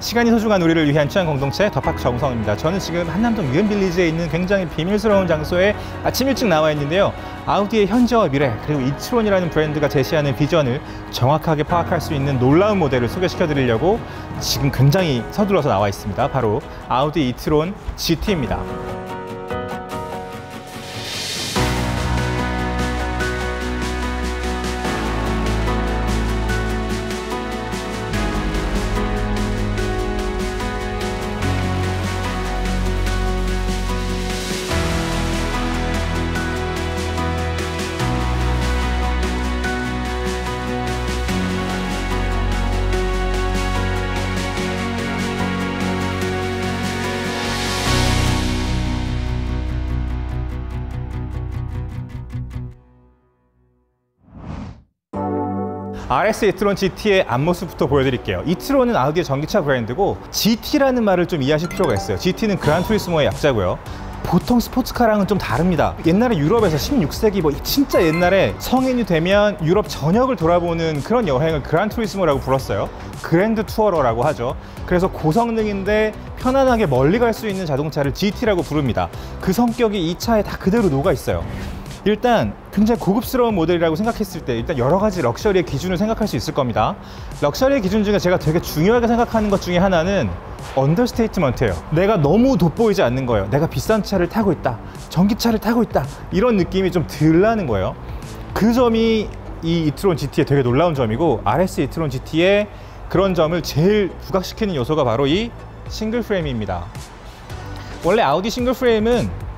시간이 소중한 우리를 위한 취향 공동체 더파크 정성입니다. 저는 지금 한남동 유엔빌리지에 있는 굉장히 비밀스러운 장소에 아침 일찍 나와 있는데요. 아우디의 현재와 미래 그리고 이트론이라는 브랜드가 제시하는 비전을 정확하게 파악할 수 있는 놀라운 모델을 소개시켜 드리려고 지금 굉장히 서둘러서 나와 있습니다. 바로 아우디 이트론 GT입니다. RS 이트론 GT의 앞모습부터 보여드릴게요. 이트론은 아우디의 전기차 브랜드고 GT라는 말을 좀 이해하실 필요가 있어요. GT는 그란투리스모의 약자고요. 보통 스포츠카랑은 좀 다릅니다. 옛날에 유럽에서 16세기 진짜 옛날에 성인이 되면 유럽 전역을 돌아보는 그런 여행을 그란투리스모라고 불렀어요. 그랜드 투어러라고 하죠. 그래서 고성능인데 편안하게 멀리 갈 수 있는 자동차를 GT라고 부릅니다. 그 성격이 이 차에 다 그대로 녹아 있어요. 일단 굉장히 고급스러운 모델이라고 생각했을 때 일단 여러 가지 럭셔리의 기준을 생각할 수 있을 겁니다. 럭셔리의 기준 중에 제가 되게 중요하게 생각하는 것 중에 하나는 언더스테이트먼트예요. 내가 너무 돋보이지 않는 거예요. 내가 비싼 차를 타고 있다, 전기차를 타고 있다, 이런 느낌이 좀 덜 나는 거예요. 그 점이 이 이트론 GT의 되게 놀라운 점이고, RS 이트론 GT의 그런 점을 제일 부각시키는 요소가 바로 이 싱글 프레임입니다. 원래 아우디 싱글 프레임은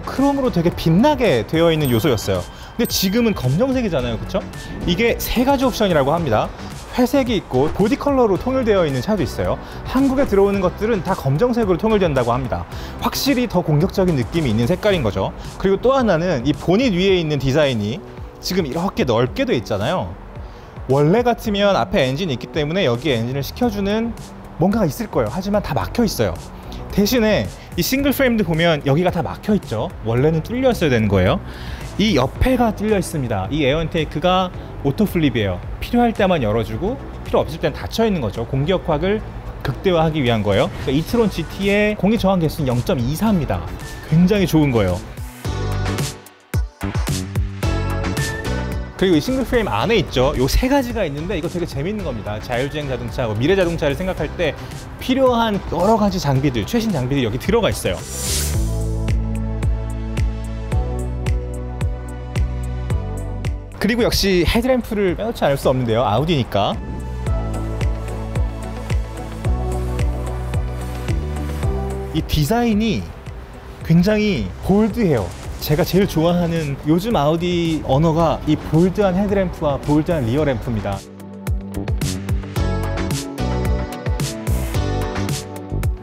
크롬으로 되게 빛나게 되어 있는 요소였어요. 근데 지금은 검정색이잖아요, 그쵸? 이게 세 가지 옵션이라고 합니다. 회색이 있고 보디 컬러로 통일되어 있는 차도 있어요. 한국에 들어오는 것들은 다 검정색으로 통일된다고 합니다. 확실히 더 공격적인 느낌이 있는 색깔인 거죠. 그리고 또 하나는 이 보닛 위에 있는 디자인이 지금 이렇게 넓게 되어 있잖아요. 원래 같으면 앞에 엔진이 있기 때문에 여기에 엔진을 식혀주는 뭔가가 있을 거예요. 하지만 다 막혀 있어요. 대신에 이 싱글 프레임도 보면 여기가 다 막혀 있죠. 원래는 뚫려 있어야 되는 거예요. 이 옆에가 뚫려 있습니다. 이 에어 인테이크가 오토 플립이에요. 필요할 때만 열어주고 필요 없을 때는 닫혀 있는 거죠. 공기역학을 극대화하기 위한 거예요. 그러니까 이트론 GT의 공기 저항 개수는 0.24입니다. 굉장히 좋은 거예요. 그리고 이 싱글 프레임 안에 있죠. 요 세 가지가 있는데 이거 되게 재밌는 겁니다. 자율주행 자동차, 미래 자동차를 생각할 때 필요한 여러 가지 장비들, 최신 장비들이 여기 들어가 있어요. 그리고 역시 헤드램프를 빼놓지 않을 수 없는데요. 아우디니까. 이 디자인이 굉장히 볼드해요. 제가 제일 좋아하는 요즘 아우디 언어가 이 볼드한 헤드램프와 볼드한 리어램프입니다.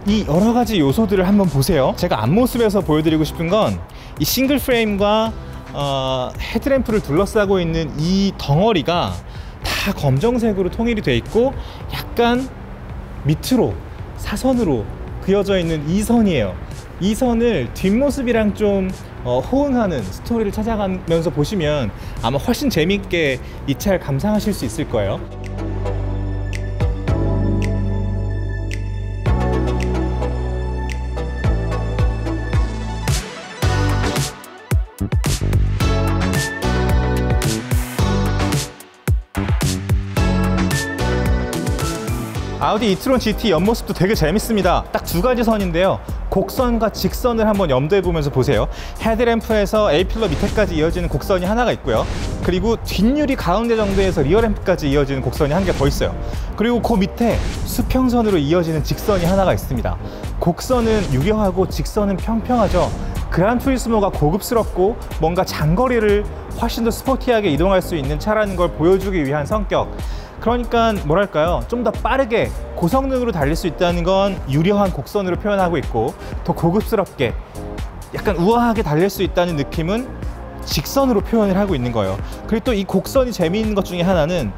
이 여러 가지 요소들을 한번 보세요. 제가 앞모습에서 보여드리고 싶은 건 이 싱글 프레임과 헤드램프를 둘러싸고 있는 이 덩어리가 다 검정색으로 통일이 돼 있고 약간 밑으로 사선으로 그어져 있는 이 선이에요. 이 선을 뒷모습이랑 좀 호응하는 스토리를 찾아가면서 보시면 아마 훨씬 재미있게 이 차를 감상하실 수 있을 거예요. 아우디 이트론 GT 옆모습도 되게 재밌습니다. 딱 두 가지 선인데요. 곡선과 직선을 한번 염두에 보면서 보세요. 헤드램프에서 A필러 밑에까지 이어지는 곡선이 하나가 있고요. 그리고 뒷유리 가운데 정도에서 리어램프까지 이어지는 곡선이 한 개 더 있어요. 그리고 그 밑에 수평선으로 이어지는 직선이 하나가 있습니다. 곡선은 유려하고 직선은 평평하죠. 그란투리스모가 고급스럽고 뭔가 장거리를 훨씬 더 스포티하게 이동할 수 있는 차라는 걸 보여주기 위한 성격. 그러니까 뭐랄까요, 좀 더 빠르게 고성능으로 달릴 수 있다는 건 유려한 곡선으로 표현하고 있고, 더 고급스럽게 약간 우아하게 달릴 수 있다는 느낌은 직선으로 표현을 하고 있는 거예요. 그리고 또 이 곡선이 재미있는 것 중에 하나는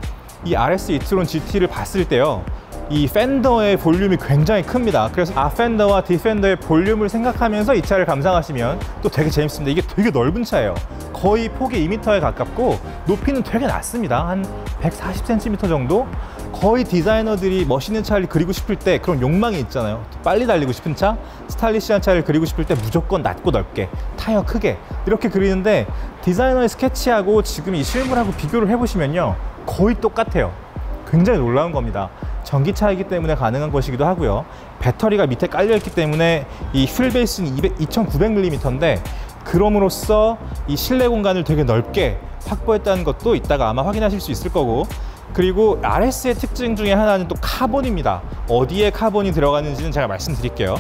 이 RS 이트론 GT를 봤을 때요, 이 펜더의 볼륨이 굉장히 큽니다. 그래서 펜더와 디펜더의 볼륨을 생각하면서 이 차를 감상하시면 또 되게 재밌습니다. 이게 되게 넓은 차예요. 거의 폭이 2m에 가깝고 높이는 되게 낮습니다. 한 140cm 정도? 거의 디자이너들이 멋있는 차를 그리고 싶을 때 그런 욕망이 있잖아요. 빨리 달리고 싶은 차, 스타일리시한 차를 그리고 싶을 때 무조건 낮고 넓게, 타이어 크게 이렇게 그리는데, 디자이너의 스케치하고 지금 이 실물하고 비교를 해보시면요, 거의 똑같아요. 굉장히 놀라운 겁니다. 전기차이기 때문에 가능한 것이기도 하고요. 배터리가 밑에 깔려있기 때문에 이 휠 베이스는 2900mm인데 그럼으로써 이 실내 공간을 되게 넓게 확보했다는 것도 이따가 아마 확인하실 수 있을 거고, 그리고 RS의 특징 중에 하나는 또 카본입니다. 어디에 카본이 들어가는지는 제가 말씀드릴게요.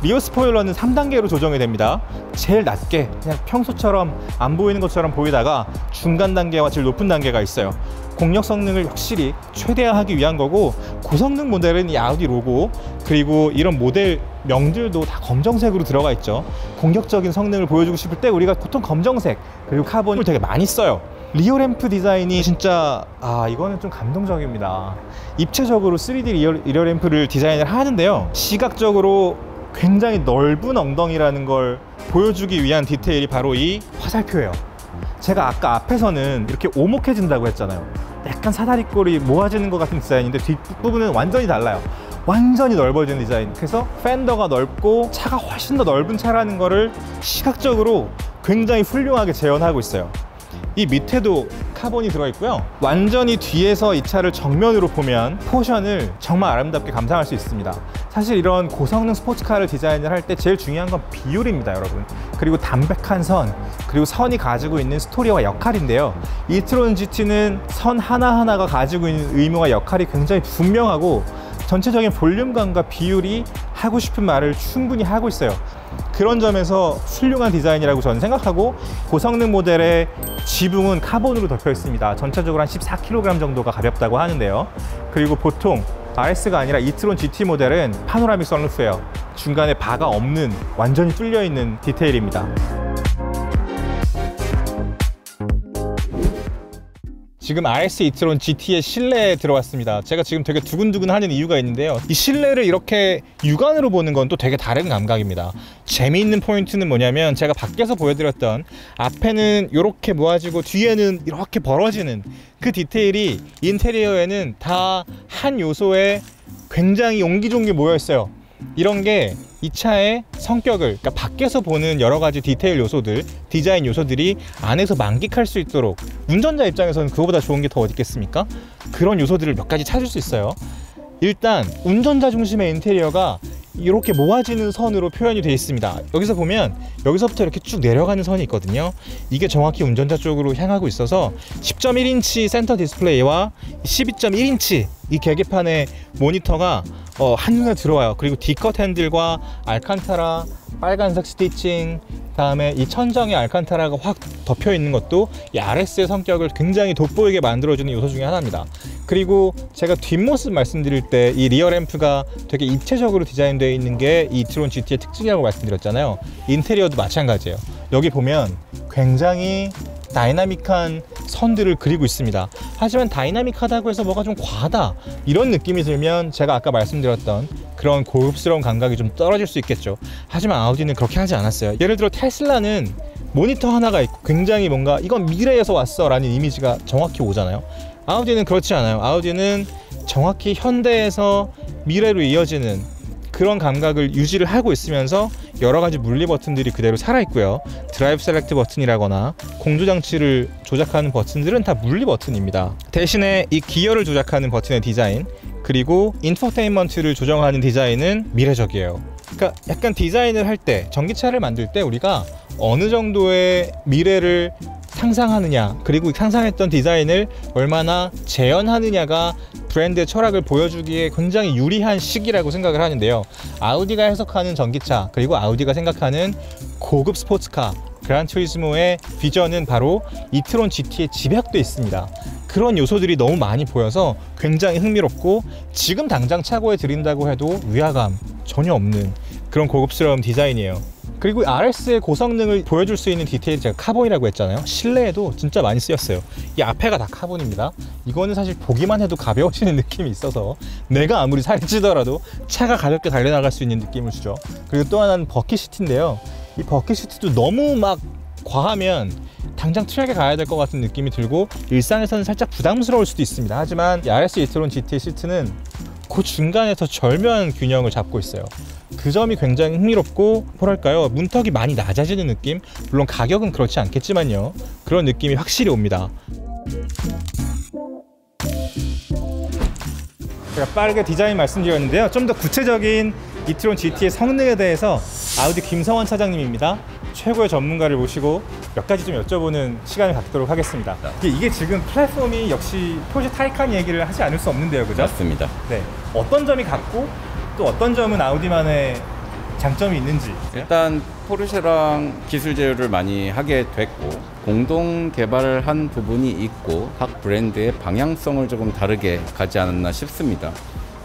리어 스포일러는 3단계로 조정이 됩니다. 제일 낮게 그냥 평소처럼 안 보이는 것처럼 보이다가 중간 단계와 제일 높은 단계가 있어요. 공력 성능을 확실히 최대화하기 위한 거고, 고성능 모델은 이 아우디 로고 그리고 이런 모델 명들도 다 검정색으로 들어가 있죠. 공격적인 성능을 보여주고 싶을 때 우리가 보통 검정색 그리고 카본을 되게 많이 써요. 리어 램프 디자인이 진짜 이거는 좀 감동적입니다. 입체적으로 3D 리어 램프를 디자인을 하는데요, 시각적으로 굉장히 넓은 엉덩이라는 걸 보여주기 위한 디테일이 바로 이 화살표예요. 제가 아까 앞에서는 이렇게 오목해진다고 했잖아요. 약간 사다리꼴이 모아지는 것 같은 디자인인데 뒷부분은 완전히 달라요. 완전히 넓어지는 디자인. 그래서 펜더가 넓고 차가 훨씬 더 넓은 차라는 거를 시각적으로 굉장히 훌륭하게 재현하고 있어요. 이 밑에도 카본이 들어있고요. 완전히 뒤에서 이 차를 정면으로 보면 포션을 정말 아름답게 감상할 수 있습니다. 사실 이런 고성능 스포츠카를 디자인을 할 때 제일 중요한 건 비율입니다, 여러분. 그리고 담백한 선, 그리고 선이 가지고 있는 스토리와 역할인데요, 이트론 GT는 선 하나하나가 가지고 있는 의무와 역할이 굉장히 분명하고 전체적인 볼륨감과 비율이 하고 싶은 말을 충분히 하고 있어요. 그런 점에서 훌륭한 디자인이라고 저는 생각하고, 고성능 모델의 지붕은 카본으로 덮여 있습니다. 전체적으로 한 14kg 정도가 가볍다고 하는데요. 그리고 보통 RS가 아니라 이트론 GT 모델은 파노라믹 선루프예요. 중간에 바가 없는 완전히 뚫려 있는 디테일입니다. 지금 RS 이트론 GT의 실내에 들어왔습니다. 제가 지금 되게 두근두근 하는 이유가 있는데요, 이 실내를 이렇게 육안으로 보는 건 또 되게 다른 감각입니다. 재미있는 포인트는 뭐냐면, 제가 밖에서 보여드렸던 앞에는 이렇게 모아지고 뒤에는 이렇게 벌어지는 그 디테일이 인테리어에는 다 한 요소에 굉장히 옹기종기 모여 있어요. 이런 게 이 차의 성격을, 그러니까 밖에서 보는 여러 가지 디테일 요소들, 디자인 요소들이 안에서 만끽할 수 있도록, 운전자 입장에서는 그거보다 좋은 게 더 어디 있겠습니까? 그런 요소들을 몇 가지 찾을 수 있어요. 일단 운전자 중심의 인테리어가 이렇게 모아지는 선으로 표현이 되어 있습니다. 여기서 보면 여기서부터 이렇게 쭉 내려가는 선이 있거든요. 이게 정확히 운전자 쪽으로 향하고 있어서 10.1인치 센터 디스플레이와 12.1인치 이 계기판의 모니터가 한눈에 들어와요. 그리고 D컷 핸들과 알칸타라 빨간색 스티칭, 다음에 이 천정에 알칸타라가 확 덮여 있는 것도 이 RS의 성격을 굉장히 돋보이게 만들어주는 요소 중에 하나입니다. 그리고 제가 뒷모습 말씀드릴 때 이 리어 램프가 되게 입체적으로 디자인되어 있는 게 이 이트론 GT의 특징이라고 말씀드렸잖아요. 인테리어도 마찬가지예요. 여기 보면 굉장히 다이나믹한 선들을 그리고 있습니다. 하지만 다이나믹하다고 해서 뭐가 좀 과하다 이런 느낌이 들면 제가 아까 말씀드렸던 그런 고급스러운 감각이 좀 떨어질 수 있겠죠. 하지만 아우디는 그렇게 하지 않았어요. 예를 들어 테슬라는 모니터 하나가 있고 굉장히 뭔가 이건 미래에서 왔어 라는 이미지가 정확히 오잖아요. 아우디는 그렇지 않아요. 아우디는 정확히 현대에서 미래로 이어지는 그런 감각을 유지를 하고 있으면서 여러 가지 물리 버튼들이 그대로 살아있고요. 드라이브 셀렉트 버튼이라거나 공조장치를 조작하는 버튼들은 다 물리 버튼입니다. 대신에 이 기어를 조작하는 버튼의 디자인, 그리고 인포테인먼트를 조정하는 디자인은 미래적이에요. 그러니까 약간 디자인을 할 때, 전기차를 만들 때 우리가 어느 정도의 미래를 상상하느냐, 그리고 상상했던 디자인을 얼마나 재현하느냐가 브랜드의 철학을 보여주기에 굉장히 유리한 시기라고 생각을 하는데요. 아우디가 해석하는 전기차, 그리고 아우디가 생각하는 고급 스포츠카 그란투리스모의 비전은 바로 이트론 GT에 집약돼 있습니다. 그런 요소들이 너무 많이 보여서 굉장히 흥미롭고, 지금 당장 차고에 들인다고 해도 위화감 전혀 없는 그런 고급스러운 디자인이에요. 그리고 RS의 고성능을 보여줄 수 있는 디테일이 제가 카본이라고 했잖아요. 실내에도 진짜 많이 쓰였어요. 이 앞에가 다 카본입니다. 이거는 사실 보기만 해도 가벼워지는 느낌이 있어서 내가 아무리 살이 찌더라도 차가 가볍게 달려나갈 수 있는 느낌을 주죠. 그리고 또 하나는 버킷 시트인데요. 이 버킷 시트도 너무 막 과하면 당장 트랙에 가야 될 것 같은 느낌이 들고 일상에서는 살짝 부담스러울 수도 있습니다. 하지만 이 RS e-tron GT 시트는 그 중간에서 절묘한 균형을 잡고 있어요. 그 점이 굉장히 흥미롭고 뭐랄까요, 문턱이 많이 낮아지는 느낌? 물론 가격은 그렇지 않겠지만요, 그런 느낌이 확실히 옵니다. 제가 빠르게 디자인 말씀드렸는데요, 좀 더 구체적인 e-tron GT의 성능에 대해서 아우디 김성원 차장님입니다. 최고의 전문가를 모시고 몇 가지 좀 여쭤보는 시간을 갖도록 하겠습니다. 이게 지금 플랫폼이 역시 포르쉐 타이칸 얘기를 하지 않을 수 없는데요, 그죠? 맞습니다. 네. 어떤 점이 같고 또 어떤 점은 아우디만의 장점이 있는지. 일단 포르쉐랑 기술 제휴를 많이 하게 됐고 공동 개발을 한 부분이 있고 각 브랜드의 방향성을 조금 다르게 가지 않았나 싶습니다.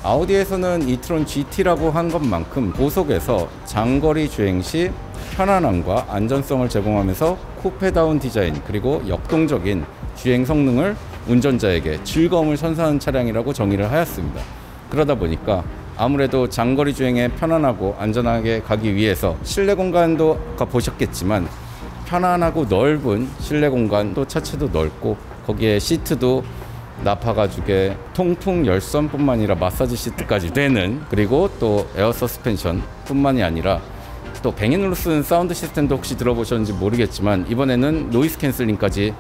아우디에서는 e-tron GT라고 한 것만큼 고속에서 장거리 주행 시 편안함과 안전성을 제공하면서 쿠페다운 디자인 그리고 역동적인 주행 성능을 운전자에게 즐거움을 선사하는 차량이라고 정의를 하였습니다. 그러다 보니까 아무래도 장거리 주행에 편안하고 안전하게 가기 위해서 실내 공간도 아까 보셨겠지만 편안하고 넓은 실내 공간도 차체도 넓고 거기에 시트도 나파 가죽의 통풍 열선뿐만 아니라 마사지 시트까지 되는, 그리고 또 에어 서스펜션 뿐만이 아니라 또 뱅앤올로 쓴 사운드 시스템도 혹시 들어보셨는지 모르겠지만 이번에는 노이즈 캔슬링까지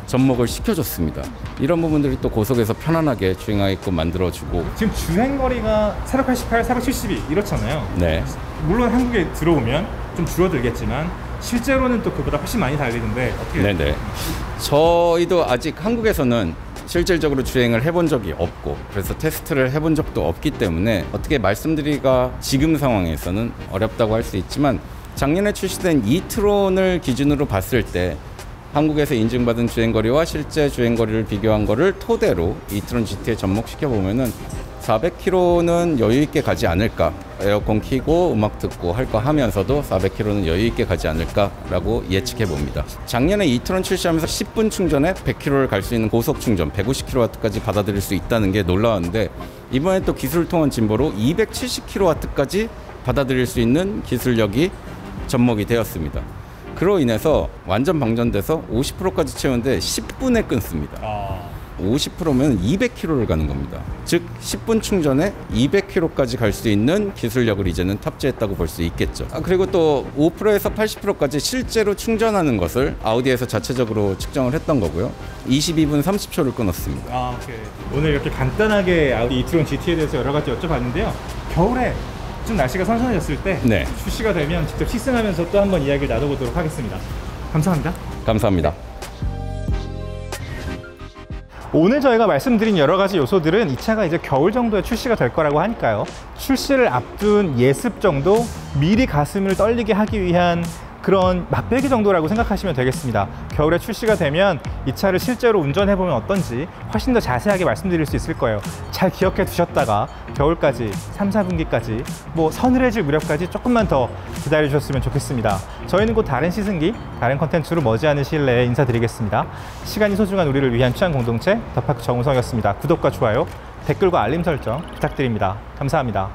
접목을 시켜줬습니다. 이런 부분들이 또 고속에서 편안하게 주행하게끔 만들어주고, 지금 주행거리가 488, 472 이렇잖아요. 네. 물론 한국에 들어오면 좀 줄어들겠지만 실제로는 또 그보다 훨씬 많이 달리는데 어떻게? 네네. 저희도 아직 한국에서는 실질적으로 주행을 해본 적이 없고 그래서 테스트를 해본 적도 없기 때문에 어떻게 말씀드리기가 지금 상황에서는 어렵다고 할 수 있지만, 작년에 출시된 e-tron을 기준으로 봤을 때 한국에서 인증받은 주행거리와 실제 주행거리를 비교한 거를 토대로 e-tron GT에 접목시켜 보면은 400km는 여유 있게 가지 않을까, 에어컨 켜고 음악 듣고 할 거 하면서도 400km는 여유 있게 가지 않을까라고 예측해 봅니다. 작년에 e-tron 출시하면서 10분 충전에 100km를 갈 수 있는 고속 충전 150kW까지 받아들일 수 있다는 게 놀라웠는데, 이번에 또 기술 통한 진보로 270kW까지 받아들일 수 있는 기술력이 접목이 되었습니다. 그로 인해서 완전 방전돼서 50%까지 채우는데 10분에 끊습니다. 50%면 200km를 가는 겁니다. 즉 10분 충전에 200km까지 갈 수 있는 기술력을 이제는 탑재했다고 볼 수 있겠죠. 그리고 또 5%에서 80%까지 실제로 충전하는 것을 아우디에서 자체적으로 측정을 했던 거고요. 22분 30초를 끊었습니다. 오케이. 오늘 이렇게 간단하게 아우디 e-tron GT에 대해서 여러 가지 여쭤봤는데요. 겨울에 좀 날씨가 선선해졌을 때 네. 출시가 되면 직접 시승하면서 또 한번 이야기를 나눠보도록 하겠습니다. 감사합니다. 감사합니다. 오늘 저희가 말씀드린 여러 가지 요소들은 이 차가 이제 겨울 정도에 출시가 될 거라고 하니까요, 출시를 앞둔 예습 정도, 미리 가슴을 떨리게 하기 위한 그런 맛배기 정도라고 생각하시면 되겠습니다. 겨울에 출시가 되면 이 차를 실제로 운전해보면 어떤지 훨씬 더 자세하게 말씀드릴 수 있을 거예요. 잘 기억해 두셨다가 겨울까지, 3, 4분기까지 뭐 서늘해질 무렵까지 조금만 더 기다려 주셨으면 좋겠습니다. 저희는 곧 다른 시승기, 다른 컨텐츠로 머지않은 시일 내에 인사드리겠습니다. 시간이 소중한 우리를 위한 취향 공동체 더파크 정우성이었습니다. 구독과 좋아요, 댓글과 알림 설정 부탁드립니다. 감사합니다.